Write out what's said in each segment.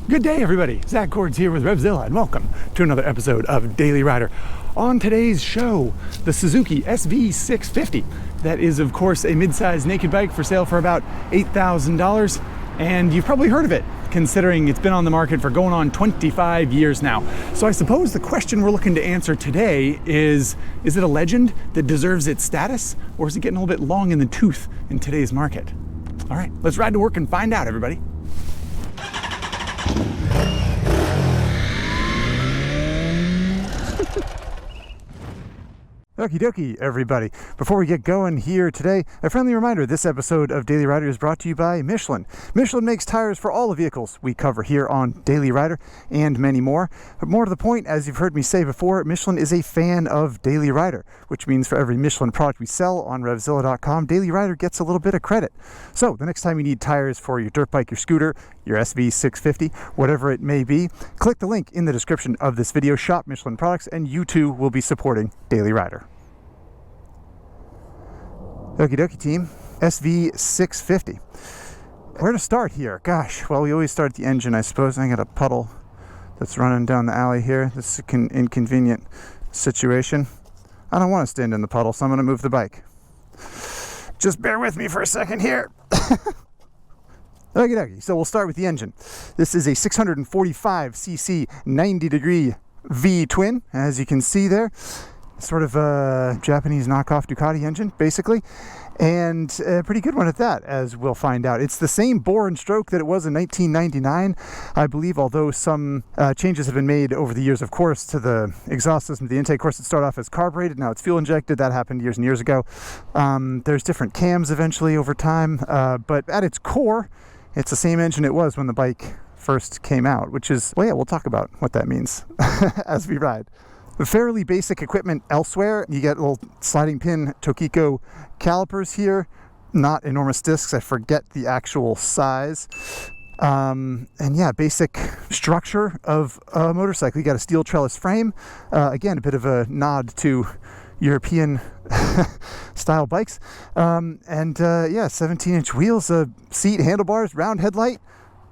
Good day, everybody. Zack here with RevZilla, and welcome to another episode of Daily Rider. On today's show, the Suzuki SV650. That is, of course, a mid-size naked bike for sale for about $8,000, and you've probably heard of it, considering it's been on the market for going on 25 years now. So I suppose the question we're looking to answer today is it a legend that deserves its status, or is it getting a little bit long in the tooth in today's market? All right, let's ride to work and find out, everybody. Okie dokie, everybody. Before we get going here today, a friendly reminder, this episode of Daily Rider is brought to you by Michelin. Michelin makes tires for all the vehicles we cover here on Daily Rider and many more. But more to the point, as you've heard me say before, Michelin is a fan of Daily Rider, which means for every Michelin product we sell on RevZilla.com, Daily Rider gets a little bit of credit. So the next time you need tires for your dirt bike, your scooter, your SV650, whatever it may be, click the link in the description of this video, shop Michelin products, and you too will be supporting Daily Rider. Okie dokie team, SV650. Where to start here? Gosh, well, we always start at the engine, I suppose. I got a puddle that's running down the alley here. This is an inconvenient situation. I don't want to stand in the puddle, so I'm going to move the bike. Just bear with me for a second here. Okie dokie, so we'll start with the engine. This is a 645cc 90-degree V-twin, as you can see there. Sort of a Japanese knockoff Ducati engine, basically, and a pretty good one at that, as we'll find out. It's the same bore and stroke that it was in 1999, I believe, although some changes have been made over the years, of course, to the exhaust system, the intake. Of course, it started off as carbureted, now it's fuel injected. That happened years and years ago. There's different cams eventually over time, but at its core, it's the same engine it was when the bike first came out, which is, well, yeah, we'll talk about what that means as we ride. Fairly basic equipment elsewhere. You get little sliding pin Tokiko calipers here, not enormous discs. I forget the actual size. And yeah, basic structure of a motorcycle. You got a steel trellis frame. Again, a bit of a nod to European style bikes. Yeah, 17-inch wheels, a seat, handlebars, round headlight,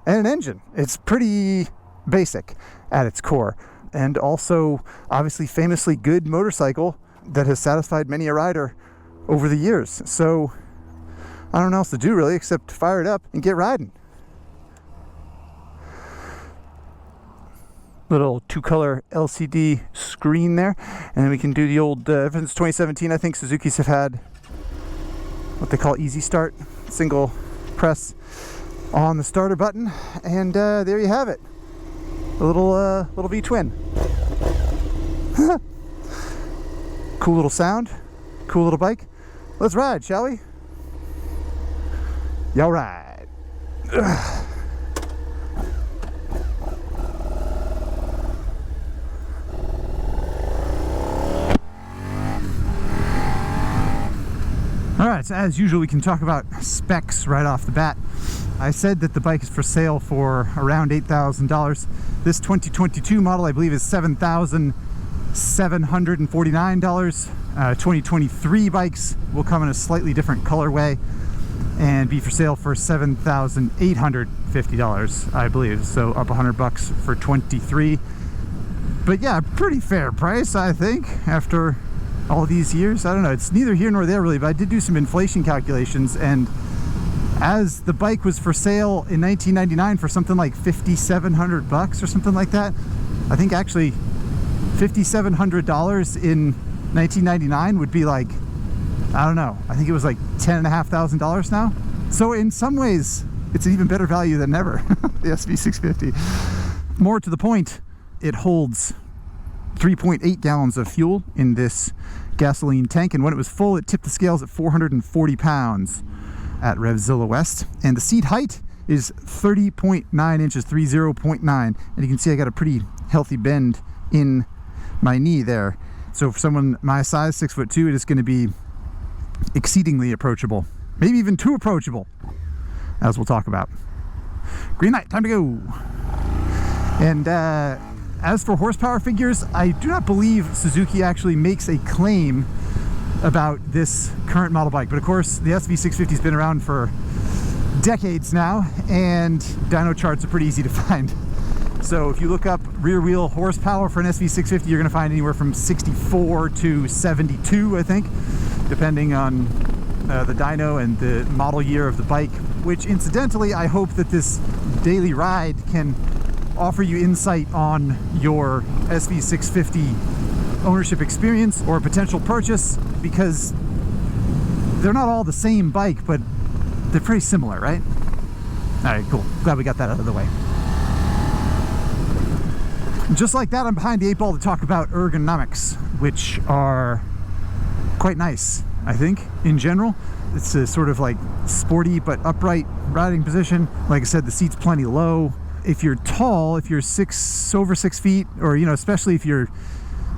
and an engine. It's pretty basic at its core. And also, obviously, famously good motorcycle that has satisfied many a rider over the years. So, I don't know what else to do, really, except fire it up and get riding. Little two-color LCD screen there. And then we can do the old, ever since 2017, I think Suzuki's have had what they call Easy Start. Single press on the starter button. And there you have it. A little V-twin. Cool little sound, cool little bike. Let's ride, shall we? Y'all ride. All right, so as usual, we can talk about specs right off the bat. I said that the bike is for sale for around $8,000. This 2022 model, I believe, is $7,749. 2023 bikes will come in a slightly different colorway and be for sale for $7,850, I believe. So up $100 for 23. But yeah, pretty fair price, I think, after all these years. I don't know, it's neither here nor there really, but I did do some inflation calculations, and as the bike was for sale in 1999 for something like $5,700 or something like that, I think actually $5,700 in 1999 would be like, I don't know, I think it was like $10,500 now. So in some ways, it's an even better value than ever, the SV650. More to the point, it holds 3.8 gallons of fuel in this gasoline tank, and when it was full, it tipped the scales at 440 pounds at RevZilla West. And the seat height is 30.9 inches, 30.9. And you can see I got a pretty healthy bend in my knee there. So for someone my size, 6'2", it is going to be exceedingly approachable. Maybe even too approachable, as we'll talk about. Green light, time to go. And as for horsepower figures, I do not believe Suzuki actually makes a claim about this current model bike. But of course, the SV650 has been around for decades now, and dyno charts are pretty easy to find So if you look up rear wheel horsepower for an SV650, you're going to find anywhere from 64 to 72, I think, depending on the dyno and the model year of the bike, which incidentally, I hope that this daily ride can offer you insight on your SV650 ownership experience or potential purchase, because they're not all the same bike, but they're pretty similar, right? All right, cool. Glad we got that out of the way. Just like that, I'm behind the 8 ball to talk about ergonomics, which are quite nice, I think, in general. It's a sort of like sporty but upright riding position. Like I said, the seat's plenty low. If you're tall, if you're over 6 feet, or, you know, especially if you're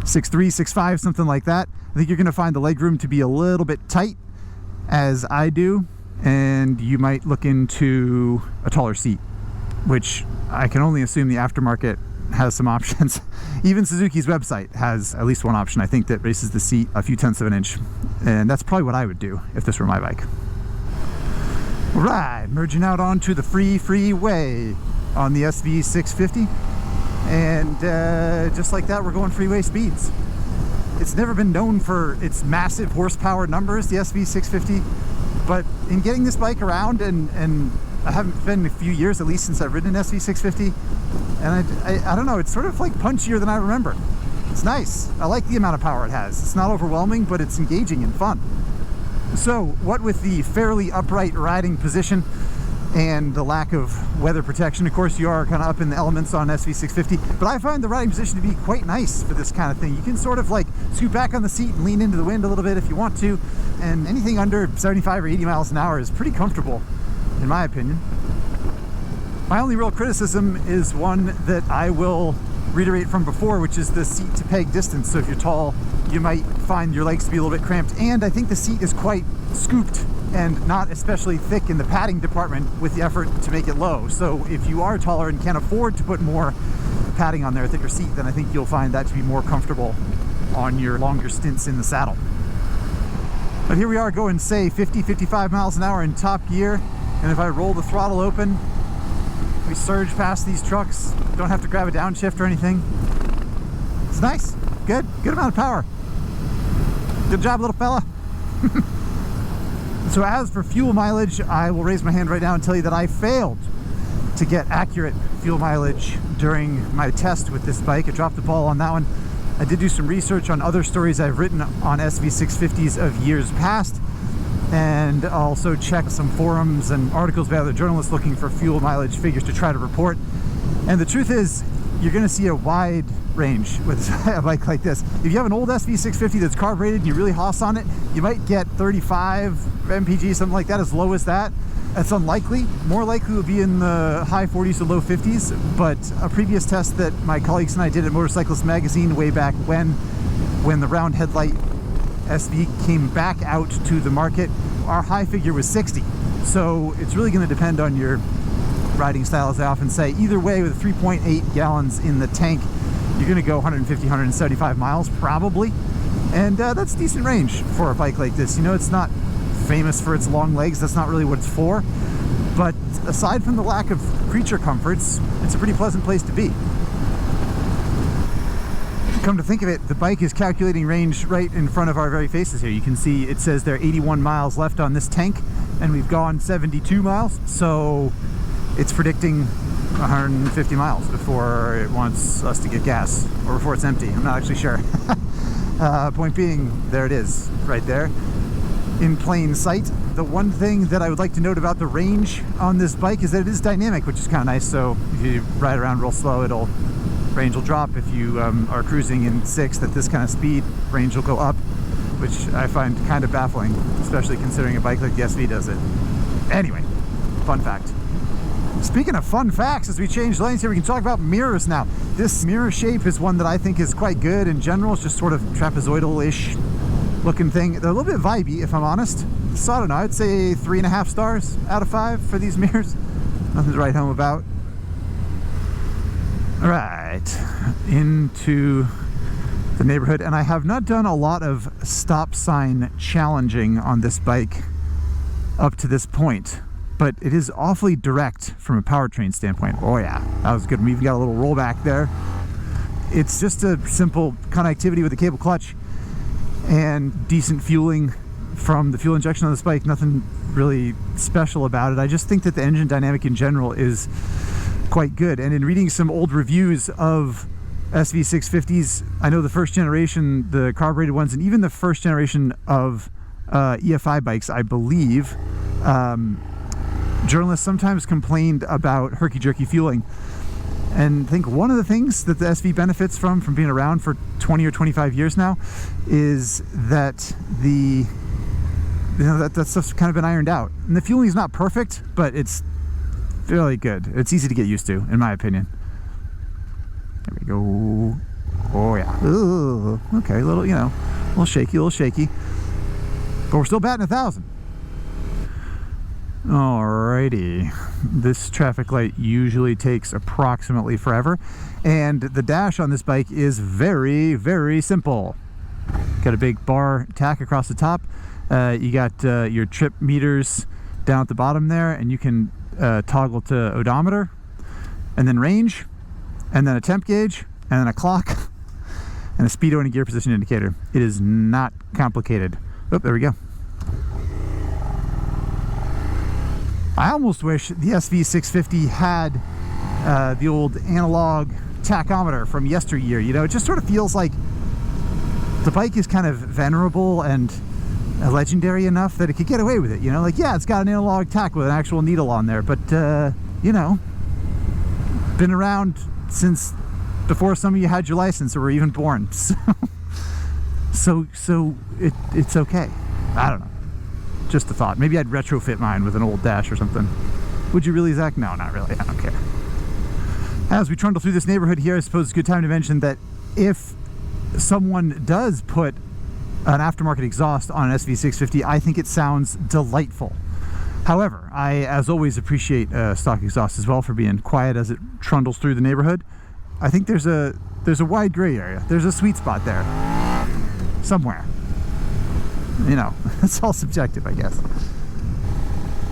6'3", 6'5", something like that, I think you're going to find the legroom to be a little bit tight, as I do, and you might look into a taller seat, which I can only assume the aftermarket has some options. Even Suzuki's website has at least one option, I think, that raises the seat a few tenths of an inch, and that's probably what I would do if this were my bike. All right, merging out onto the freeway on the SV650, and just like that, we're going freeway speeds. It's never been known for its massive horsepower numbers, the SV650, but in getting this bike around, and I haven't been a few years at least since I've ridden an SV650, and I don't know, it's sort of like punchier than I remember. It's nice. I like the amount of power it has. It's not overwhelming, but it's engaging and fun. So what with the fairly upright riding position and the lack of weather protection, of course you are kind of up in the elements on SV650, but I find the riding position to be quite nice for this kind of thing. You can sort of like scoot back on the seat and lean into the wind a little bit if you want to, and anything under 75 or 80 miles an hour is pretty comfortable, in my opinion. My only real criticism is one that I will reiterate from before, which is the seat to peg distance. So if you're tall, you might find your legs to be a little bit cramped, and I think the seat is quite scooped and not especially thick in the padding department with the effort to make it low. So if you are taller and can't afford to put more padding on there, a thicker seat, then I think you'll find that to be more comfortable on your longer stints in the saddle. But here we are going, say, 50, 55 miles an hour in top gear, and if I roll the throttle open, we surge past these trucks. Don't have to grab a downshift or anything. It's nice. Good amount of power. Good job, little fella. So as for fuel mileage, I will raise my hand right now and tell you that I failed to get accurate fuel mileage during my test with this bike. I dropped the ball on that one. I did do some research on other stories I've written on SV650s of years past, and also check some forums and articles by other journalists looking for fuel mileage figures to try to report. And the truth is, you're going to see a wide range with a bike like this. If you have an old SV650 that's carbureted and you really hoss on it, you might get 35 mpg, something like that, as low as that. That's unlikely. More likely will be in the high 40s to low 50s, but a previous test that my colleagues and I did at Motorcyclist Magazine way back when the round headlight SV came back out to the market, our high figure was 60. So it's really going to depend on your riding style, as I often say. Either way, with 3.8 gallons in the tank, you're going to go 150, 175 miles probably, and that's decent range for a bike like this. You know, it's not famous for its long legs, that's not really what it's for, but aside from the lack of creature comforts, it's a pretty pleasant place to be. Come to think of it, the bike is calculating range right in front of our very faces here. You can see it says there are 81 miles left on this tank, and we've gone 72 miles, so it's predicting 150 miles before it wants us to get gas, or before it's empty. I'm not actually sure. Point being, there it is, right there, in plain sight. The one thing that I would like to note about the range on this bike is that it is dynamic, which is kind of nice. So if you ride around real slow, range will drop. If you are cruising in 6 at this kind of speed, range will go up, which I find kind of baffling, especially considering a bike like the SV does it. Anyway, fun fact. Speaking of fun facts, as we change lanes here, we can talk about mirrors now. This mirror shape is one that I think is quite good in general. It's just sort of trapezoidal-ish looking thing. They're a little bit vibey, if I'm honest. So I don't know, I'd say 3.5 stars out of 5 for these mirrors. Nothing to write home about. All right, into the neighborhood, and I have not done a lot of stop sign challenging on this bike up to this point. but it is awfully direct from a powertrain standpoint. Oh yeah, that was good. We even got a little rollback there. It's just a simple connectivity with a cable clutch and decent fueling from the fuel injection on this bike. Nothing really special about it. I just think that the engine dynamic in general is quite good. And in reading some old reviews of SV650s, I know the first generation, the carbureted ones, and even the first generation of EFI bikes, I believe, journalists sometimes complained about herky-jerky fueling. And I think one of the things that the SV benefits from being around for 20 or 25 years now is that that stuff's kind of been ironed out. And the fueling is not perfect, but it's fairly good. It's easy to get used to, in my opinion. There we go. Oh yeah. Ooh, okay, a little, a little shaky. But we're still batting 1,000. Alrighty. This traffic light usually takes approximately forever. And the dash on this bike is very, very simple. Got a big bar tack across the top. You got your trip meters down at the bottom there, and you can toggle to odometer, and then range, and then a temp gauge, and then a clock, and a speedo and a gear position indicator. It is not complicated. Oh, there we go. I almost wish the SV650 had the old analog tachometer from yesteryear. It just sort of feels like the bike is kind of venerable and legendary enough that it could get away with it. Like, yeah, it's got an analog tach with an actual needle on there, but been around since before some of you had your license or were even born. So it's okay. I don't know. Just a thought. Maybe I'd retrofit mine with an old dash or something. Would you really, Zach? No, not really. I don't care. As we trundle through this neighborhood here, I suppose it's a good time to mention that if someone does put an aftermarket exhaust on an SV650, I think it sounds delightful. However, I, as always, appreciate stock exhaust as well for being quiet as it trundles through the neighborhood. I think there's a wide gray area. There's a sweet spot there somewhere. It's all subjective, I guess.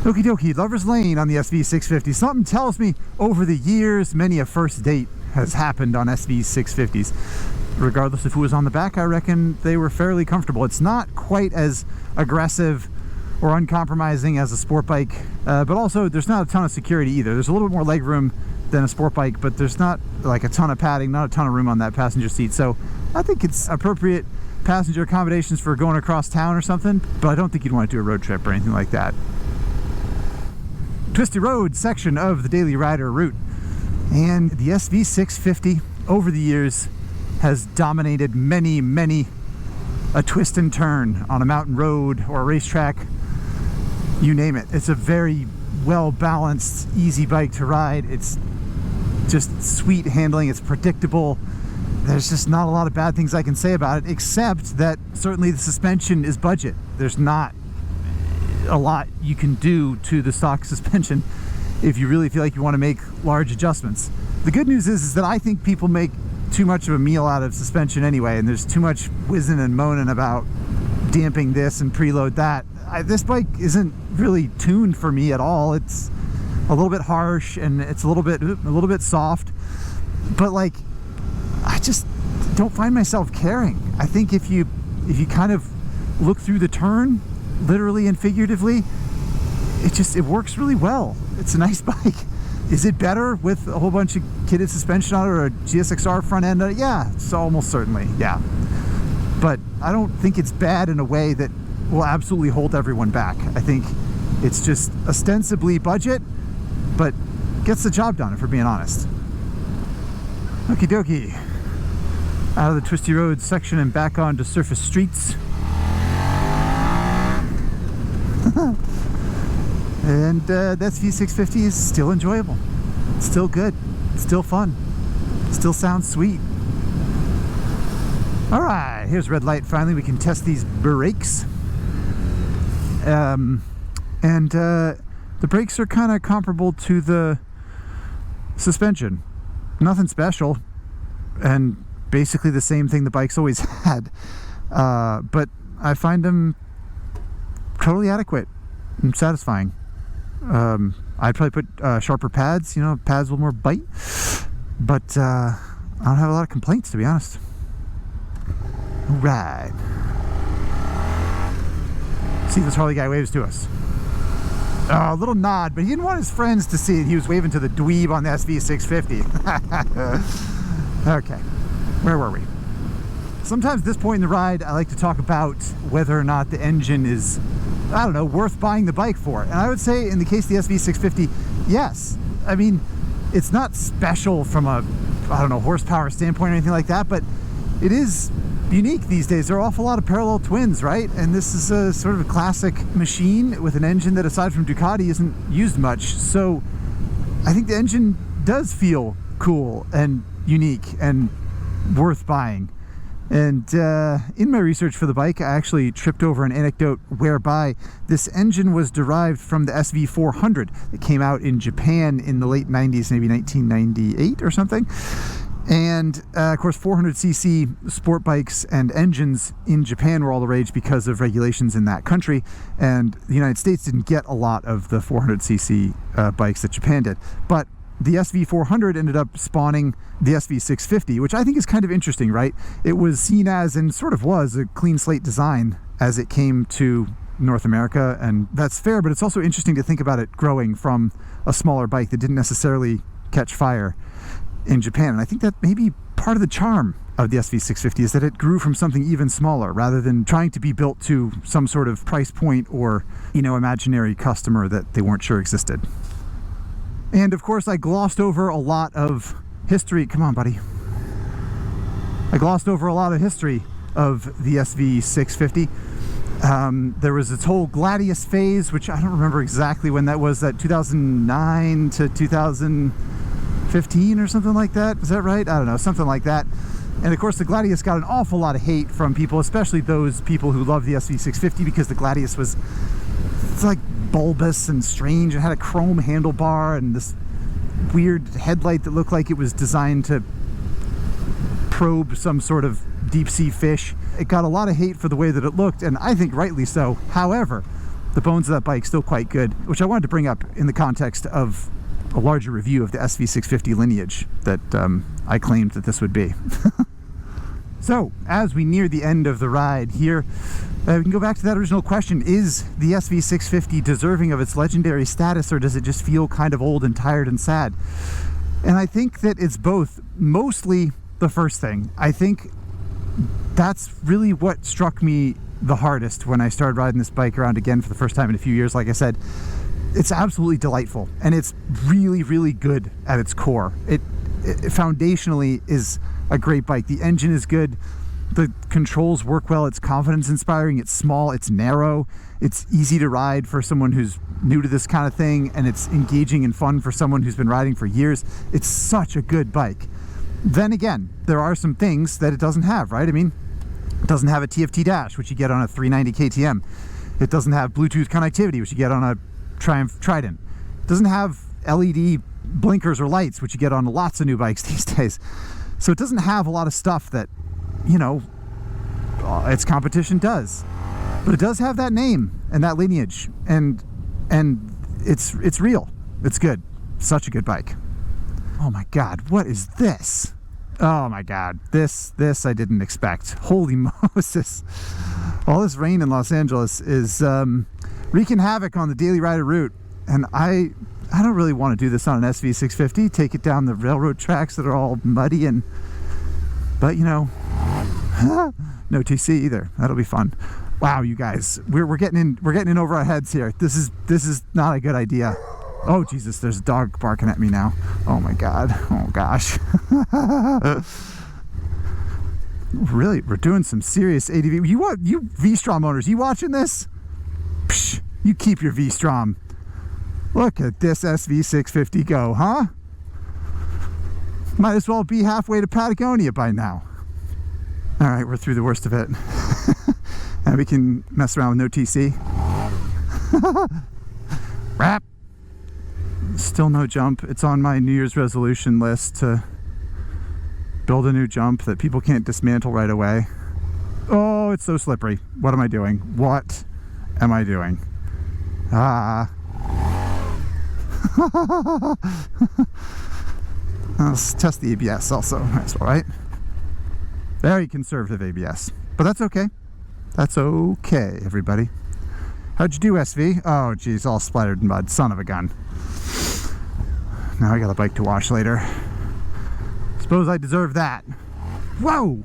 Okie dokie, Lover's Lane on the SV650. Something tells me over the years, many a first date has happened on SV650s. Regardless of who was on the back, I reckon they were fairly comfortable. It's not quite as aggressive or uncompromising as a sport bike, but also there's not a ton of security either. There's a little bit more leg room than a sport bike, but there's not like a ton of padding, not a ton of room on that passenger seat. So I think it's appropriate passenger accommodations for going across town or something, but I don't think you'd want to do a road trip or anything like that. Twisty road section of the Daily Rider route. And the SV650 over the years has dominated many a twist and turn on a mountain road or a racetrack, you name it. It's a very well balanced, easy bike to ride. It's just sweet handling, it's predictable. There's just not a lot of bad things I can say about it, except that certainly the suspension is budget. There's not a lot you can do to the stock suspension if you really feel like you want to make large adjustments. The good news is that I think people make too much of a meal out of suspension anyway, and there's too much whizzing and moaning about damping this and preload that. This bike isn't really tuned for me at all. It's a little bit harsh and it's a little bit soft, but like, I just don't find myself caring. I think if you kind of look through the turn, literally and figuratively, it works really well. It's a nice bike. Is it better with a whole bunch of kitted suspension on it or a GSXR front end? Yeah, it's almost certainly, yeah. But I don't think it's bad in a way that will absolutely hold everyone back. I think it's just ostensibly budget, but gets the job done, if we're being honest. Okie dokie. Out of the twisty road section and back onto surface streets. And that SV650 is still enjoyable. It's still good. It's still fun. Still sounds sweet. Alright, here's red light. Finally, we can test these brakes. The brakes are kind of comparable to the suspension. Nothing special. And basically the same thing the bike's always had. But I find them totally adequate and satisfying. I'd probably put sharper pads, pads with more bite. But I don't have a lot of complaints, to be honest. All right. See, this Harley guy waves to us. Oh, a little nod, but he didn't want his friends to see it. He was waving to the dweeb on the SV650. Okay, where were we? Sometimes at this point in the ride, I like to talk about whether or not the engine is, I don't know, worth buying the bike for. And I would say in the case of the SV650, yes. I mean, it's not special from a, I don't know, horsepower standpoint or anything like that, but it is unique these days. There are an awful lot of parallel twins, right? And this is a sort of a classic machine with an engine that, aside from Ducati, isn't used much. So I think the engine does feel cool and unique and worth buying. And in my research for the bike, I actually tripped over an anecdote whereby this engine was derived from the SV400 that came out in Japan in the late 90s, maybe 1998 or something. And of course, 400cc sport bikes and engines in Japan were all the rage because of regulations in that country. And the United States didn't get a lot of the 400cc bikes that Japan did. But the SV400 ended up spawning the SV650, which I think is kind of interesting, right? It was seen as, and sort of was, a clean slate design as it came to North America. And that's fair, but it's also interesting to think about it growing from a smaller bike that didn't necessarily catch fire in Japan. And I think that maybe part of the charm of the SV650 is that it grew from something even smaller rather than trying to be built to some sort of price point or, imaginary customer that they weren't sure existed. And of course, I glossed over a lot of history. Come on, buddy. I glossed over a lot of history of the SV650. There was its whole Gladius phase, which I don't remember exactly when that was, that 2009 to 2015 or something like that. Is that right? I don't know, something like that. And of course, the Gladius got an awful lot of hate from people, especially those people who love the SV650, because the Gladius was, it's like bulbous and strange. It had a chrome handlebar and this weird headlight that looked like it was designed to probe some sort of deep sea fish. It got a lot of hate for the way that it looked, and I think rightly so. However, the bones of that bike's still quite good, which I wanted to bring up in the context of a larger review of the SV650 lineage that I claimed that this would be. So, as we near the end of the ride here, we can go back to that original question. Is the SV650 deserving of its legendary status, or does it just feel kind of old and tired and sad? And I think that it's both. Mostly the first thing. I think that's really what struck me the hardest when I started riding this bike around again for the first time in a few years. Like I said, it's absolutely delightful, and it's really, really good at its core. It foundationally is a great bike. The engine is good. The controls work well. It's confidence inspiring. It's small. It's narrow. It's easy to ride for someone who's new to this kind of thing, and it's engaging and fun for someone who's been riding for years. It's such a good bike. Then again, there are some things that it doesn't have, right? I mean, it doesn't have a TFT dash, which you get on a 390 KTM. It doesn't have Bluetooth connectivity, which you get on a Triumph Trident. It doesn't have LED blinkers or lights, which you get on lots of new bikes these days. So it doesn't have a lot of stuff that, its competition does. But it does have that name and that lineage, and it's real. It's good. Such a good bike. Oh my God, what is this? Oh my God, this I didn't expect. Holy Moses. All this rain in Los Angeles is wreaking havoc on the daily rider route, and I don't really want to do this on an SV650, take it down the railroad tracks that are all muddy, but no TC either. That'll be fun. Wow, you guys, we're getting in over our heads here. This is not a good idea. Oh Jesus, there's a dog barking at me now. Oh my God. Oh gosh. Really, we're doing some serious ADV. You V-Strom owners, you watching this? Psh, you keep your V-Strom. Look at this SV650 go, huh? Might as well be halfway to Patagonia by now. All right, we're through the worst of it. And we can mess around with no TC. Wrap. Still no jump. It's on my New Year's resolution list to build a new jump that people can't dismantle right away. Oh, it's so slippery. What am I doing? What am I doing? Let's test the ABS also. That's all right. Very conservative ABS, but that's okay. That's okay, everybody. How'd you do, SV? Oh, geez, all splattered in mud. Son of a gun. Now I got a bike to wash later. Suppose I deserve that. Whoa!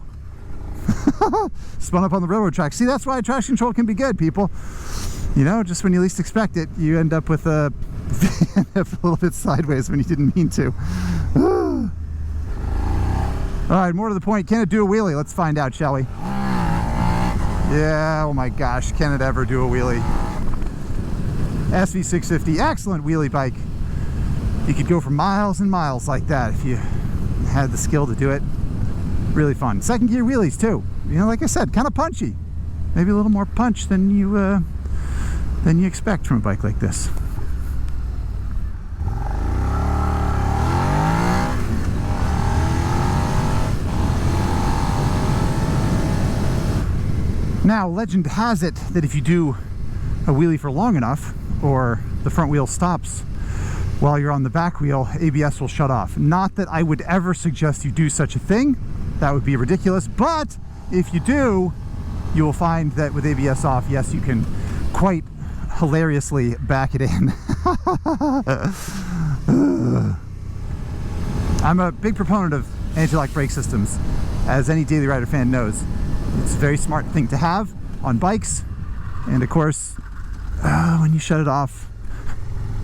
Spun up on the railroad track. See, that's why traction control can be good, people. You know, just when you least expect it, you end up with a little bit sideways when you didn't mean to. All right, more to the point, can it do a wheelie? Let's find out, shall we? Yeah, oh my gosh, can it ever do a wheelie? SV650, excellent wheelie bike. You could go for miles and miles like that if you had the skill to do it. Really fun. Second gear wheelies too. You know, like I said, kind of punchy. Maybe a little more punch than you expect from a bike like this. Now, legend has it that if you do a wheelie for long enough, or the front wheel stops while you're on the back wheel, ABS will shut off. Not that I would ever suggest you do such a thing. That would be ridiculous. But if you do, you will find that with ABS off, yes, you can quite hilariously back it in. I'm a big proponent of anti-lock brake systems, as any Daily Rider fan knows. It's a very smart thing to have on bikes, and of course, when you shut it off,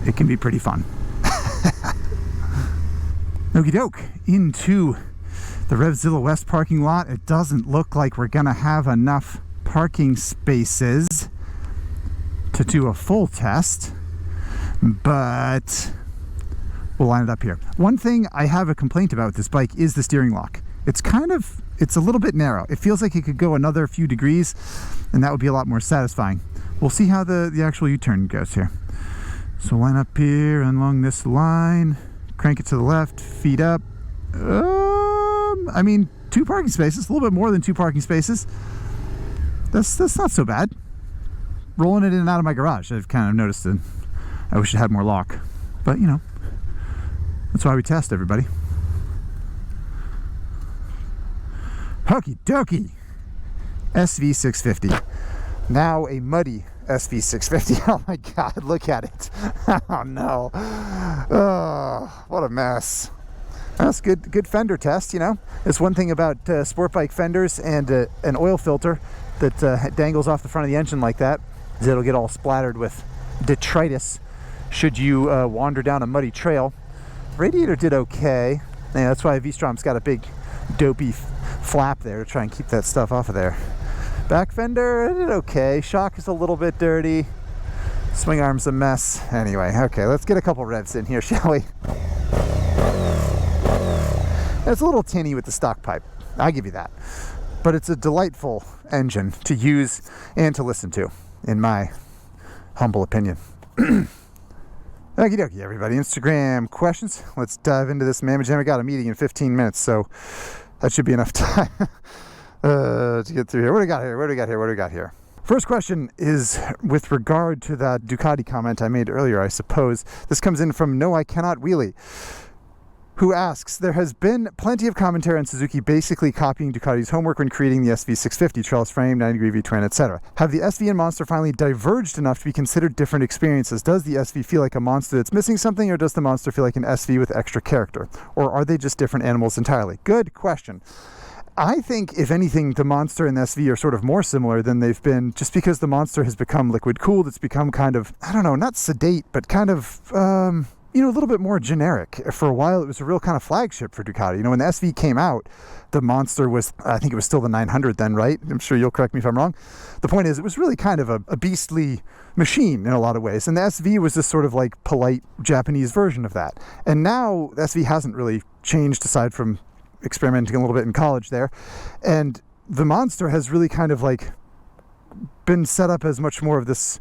it can be pretty fun. Okie doke, into the RevZilla West parking lot. It doesn't look like we're gonna have enough parking spaces to do a full test, but we'll line it up here. One thing I have a complaint about with this bike is the steering lock. It's a little bit narrow. It feels like it could go another few degrees, and that would be a lot more satisfying. We'll see how the actual U-turn goes here. So line up here along this line, crank it to the left, feet up. I mean, 2 parking spaces, a little bit more than 2 parking spaces. That's not so bad. Rolling it in and out of my garage, I've kind of noticed it. I wish it had more lock, but you know, that's why we test, everybody. Okie dokie. SV650. Now a muddy SV650. Oh my God, look at it. Oh no. Oh, what a mess. That's good fender test, you know. It's one thing about sport bike fenders and an oil filter that dangles off the front of the engine like that, is it'll get all splattered with detritus should you wander down a muddy trail. Radiator did okay. Yeah, that's why V-Strom's got a big dopey flap there to try and keep that stuff off of there. Back fender did okay. Shock is a little bit dirty. Swing arm's a mess. Anyway, okay, let's get a couple revs in here, shall we? It's a little tinny with the stock pipe, I'll give you that. But it's a delightful engine to use and to listen to, in my humble opinion. Okie dokie, everybody. Instagram questions. Let's dive into this mamma jamma. Got a meeting in 15 minutes, so that should be enough time to get through here. What do we got here? First question is with regard to that Ducati comment I made earlier, I suppose. This comes in from No I Cannot Wheelie, who asks, there has been plenty of commentary on Suzuki basically copying Ducati's homework when creating the SV650, trellis frame, 90-degree V-twin, etc. Have the SV and Monster finally diverged enough to be considered different experiences? Does the SV feel like a Monster that's missing something, or does the Monster feel like an SV with extra character? Or are they just different animals entirely? Good question. I think, if anything, the Monster and the SV are sort of more similar than they've been, just because the Monster has become liquid-cooled. It's become kind of, I don't know, not sedate, but kind of, you know, a little bit more generic. For a while, it was a real kind of flagship for Ducati. You know, when the SV came out, the Monster was, I think it was still the 900 then, right? I'm sure you'll correct me if I'm wrong. The point is, it was really kind of a beastly machine in a lot of ways. And the SV was this sort of like polite Japanese version of that. And now, the SV hasn't really changed aside from experimenting a little bit in college there. And the Monster has really kind of like been set up as much more of this,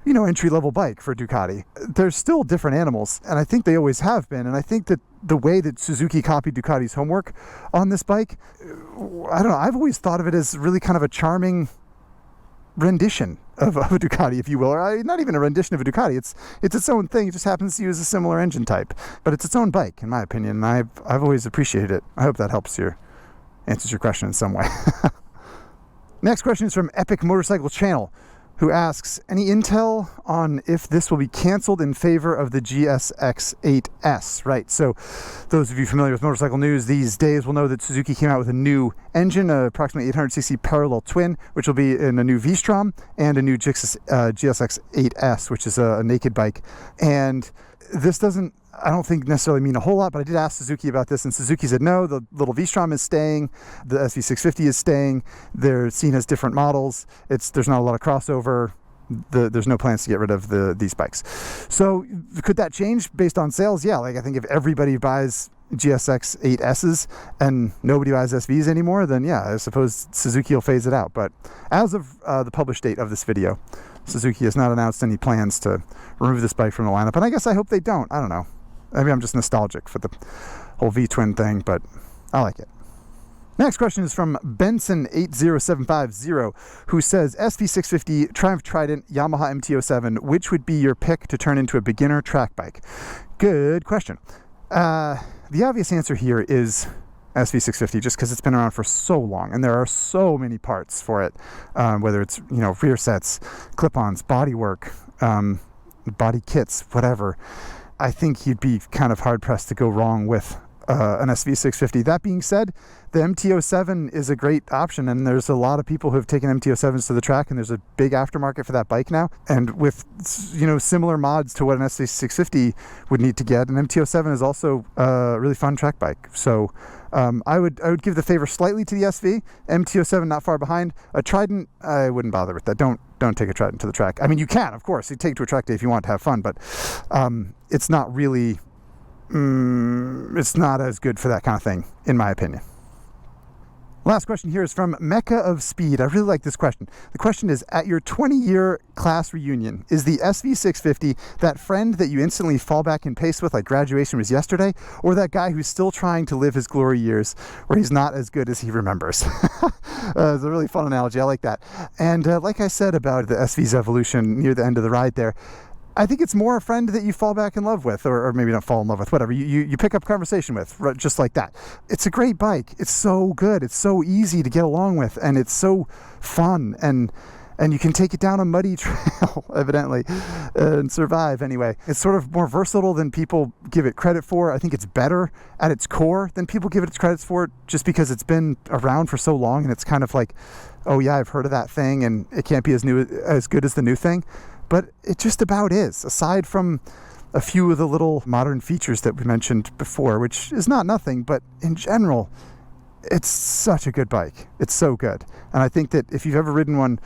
you know, entry-level bike for Ducati. They're still different animals, and I think they always have been. And I think that the way that Suzuki copied Ducati's homework on this bike, I don't know, I've always thought of it as really kind of a charming rendition of a Ducati, if you will, or not even a rendition of a Ducati. It's its own thing. It just happens to use a similar engine type, but it's its own bike, in my opinion. And I've always appreciated it. I hope that answers your question in some way. Next question is from Epic Motorcycle Channel, who asks, any intel on if this will be canceled in favor of the GSX-8S? Right, so those of you familiar with motorcycle news these days will know that Suzuki came out with a new engine, approximately 800cc parallel twin, which will be in a new V-Strom, and a new GSX-8S, which is a naked bike. And this doesn't, I don't think necessarily mean a whole lot, but I did ask Suzuki about this, and Suzuki said no, the little V-Strom is staying, the SV650 is staying, they're seen as different models, there's not a lot of crossover, there's no plans to get rid of these bikes. So could that change based on sales? Yeah, like I think if everybody buys GSX 8Ss and nobody buys SVs anymore, then yeah, I suppose Suzuki will phase it out. But as of the published date of this video, Suzuki has not announced any plans to remove this bike from the lineup, and I guess I hope they don't. I don't know. Maybe I'm just nostalgic for the whole V-twin thing, but I like it. Next question is from Benson80750, who says, SV650, Triumph Trident, Yamaha MT-07, which would be your pick to turn into a beginner track bike? Good question. The obvious answer here is SV650, just because it's been around for so long, and there are so many parts for it, whether it's rear sets, clip-ons, bodywork, body kits, whatever. I think you'd be kind of hard-pressed to go wrong with an SV650. That being said, the MT-07 is a great option, and there's a lot of people who have taken MT-07s to the track, and there's a big aftermarket for that bike now. And with similar mods to what an SV650 would need to get, an MT-07 is also a really fun track bike. So I would give the favor slightly to the SV. MT-07 not far behind. A Trident, I wouldn't bother with that. Don't take a Trident to the track. I mean, you can, of course. You take it to a track day if you want to have fun, but it's not really, it's not as good for that kind of thing, in my opinion. Last question here is from Mecca of Speed. I really like this question. The question is, at your 20-year class reunion, is the SV650 that friend that you instantly fall back in pace with like graduation was yesterday, or that guy who's still trying to live his glory years where he's not as good as he remembers? It's a really fun analogy. I like that. And like I said about the SV's evolution near the end of the ride there, I think it's more a friend that you fall back in love with, or maybe not fall in love with, whatever. You pick up conversation with, just like that. It's a great bike. It's so good. It's so easy to get along with, and it's so fun, and you can take it down a muddy trail, evidently, and survive anyway. It's sort of more versatile than people give it credit for. I think it's better at its core than people give it its credits for, just because it's been around for so long, and it's kind of like, oh yeah, I've heard of that thing, and it can't be as good as the new thing. But it just about is, aside from a few of the little modern features that we mentioned before, which is not nothing, but in general, it's such a good bike. It's so good. And I think that if you've ever ridden one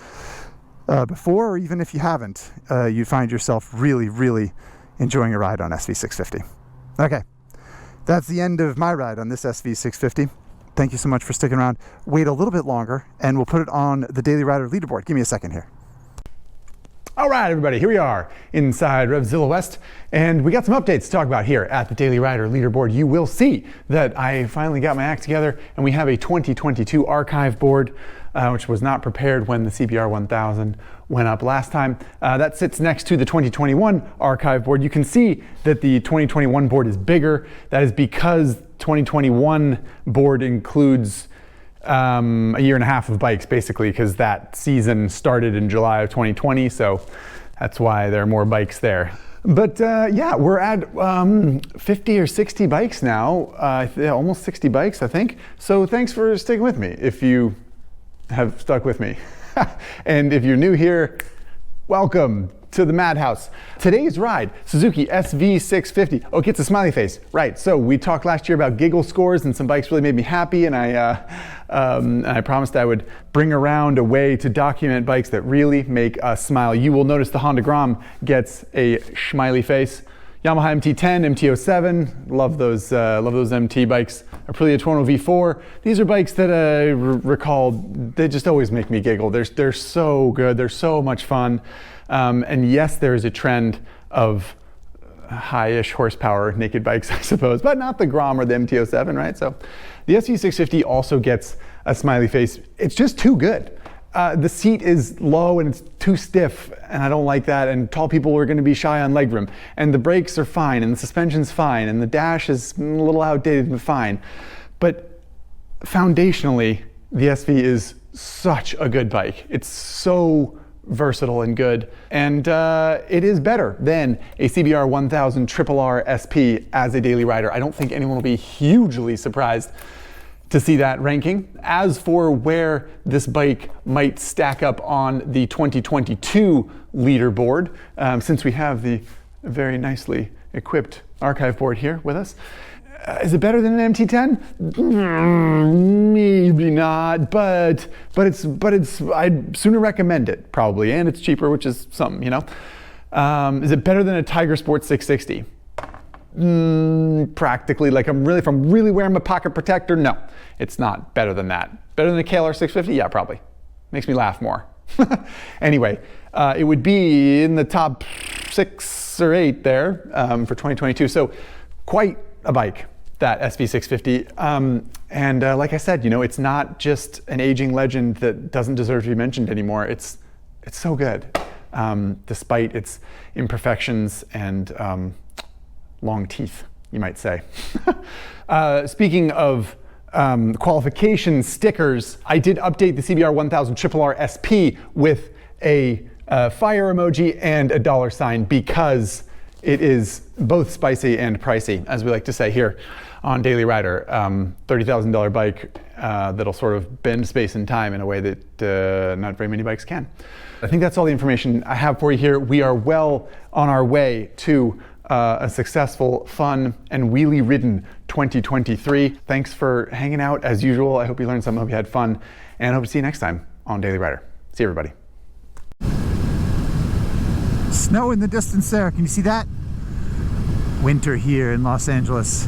before, or even if you haven't, you find yourself really, really enjoying a ride on SV650. Okay, that's the end of my ride on this SV650. Thank you so much for sticking around. Wait a little bit longer, and we'll put it on the Daily Rider leaderboard. Give me a second here. All right, everybody, here we are inside RevZilla West, and we got some updates to talk about here at the Daily Rider leaderboard. You will see that I finally got my act together, and we have a 2022 archive board, which was not prepared when the CBR 1000 went up last time. That sits next to the 2021 archive board. You can see that the 2021 board is bigger. That is because 2021 board includes a year and a half of bikes, basically, because that season started in July of 2020, so that's why there are more bikes there. But yeah, we're at 50 or 60 bikes now, almost 60 bikes, I think. So thanks for sticking with me, if you have stuck with me. And if you're new here, welcome to the madhouse. Today's ride, Suzuki SV650. Oh, it gets a smiley face. Right, so we talked last year about giggle scores, and some bikes really made me happy, and I promised I would bring around a way to document bikes that really make us smile. You will notice the Honda Grom gets a smiley face. Yamaha MT-10, MT-07, love those MT bikes. Aprilia Tuono V4. These are bikes that I recall, they just always make me giggle. They're so good, they're so much fun. And yes, there is a trend of high-ish horsepower naked bikes, I suppose, but not the Grom or the MT-07, right? So the SV650 also gets a smiley face. It's just too good. The seat is low and it's too stiff, and I don't like that, and tall people are gonna be shy on legroom. And the brakes are fine, and the suspension's fine, and the dash is a little outdated but fine. But foundationally, the SV is such a good bike. It's so versatile and good, and it is better than a CBR 1000 RRR SP as a daily rider. I don't think anyone will be hugely surprised to see that ranking. As for where this bike might stack up on the 2022 leaderboard, since we have the very nicely equipped archive board here with us, is it better than an MT10? Maybe not, but I'd sooner recommend it probably, and it's cheaper, which is something, you know. Is it better than a Tiger Sport 660? Practically, like if I'm really wearing my pocket protector, no, it's not better than that. Better than a KLR 650? Yeah, probably. Makes me laugh more. Anyway, it would be in the top 6 or 8 there for 2022. So quite a bike, that SV650. And like I said, you know, it's not just an aging legend that doesn't deserve to be mentioned anymore. It's so good, despite its imperfections and long teeth, you might say. Speaking of qualification stickers, I did update the CBR 1000 RRR SP with a fire emoji and a $sign because it is both spicy and pricey, as we like to say here on Daily Rider. $30,000 bike that'll sort of bend space and time in a way that not very many bikes can. I think that's all the information I have for you here. We are well on our way to a successful, fun, and wheelie-ridden 2023. Thanks for hanging out as usual. I hope you learned something, hope you had fun, and I hope to see you next time on Daily Rider. See you, everybody. Snow in the distance there. Can you see that? Winter here in Los Angeles.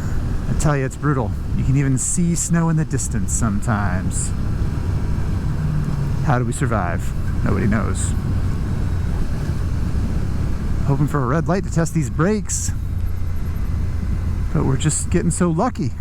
I tell you, it's brutal. You can even see snow in the distance sometimes. How do we survive? Nobody knows. Hoping for a red light to test these brakes, but we're just getting so lucky.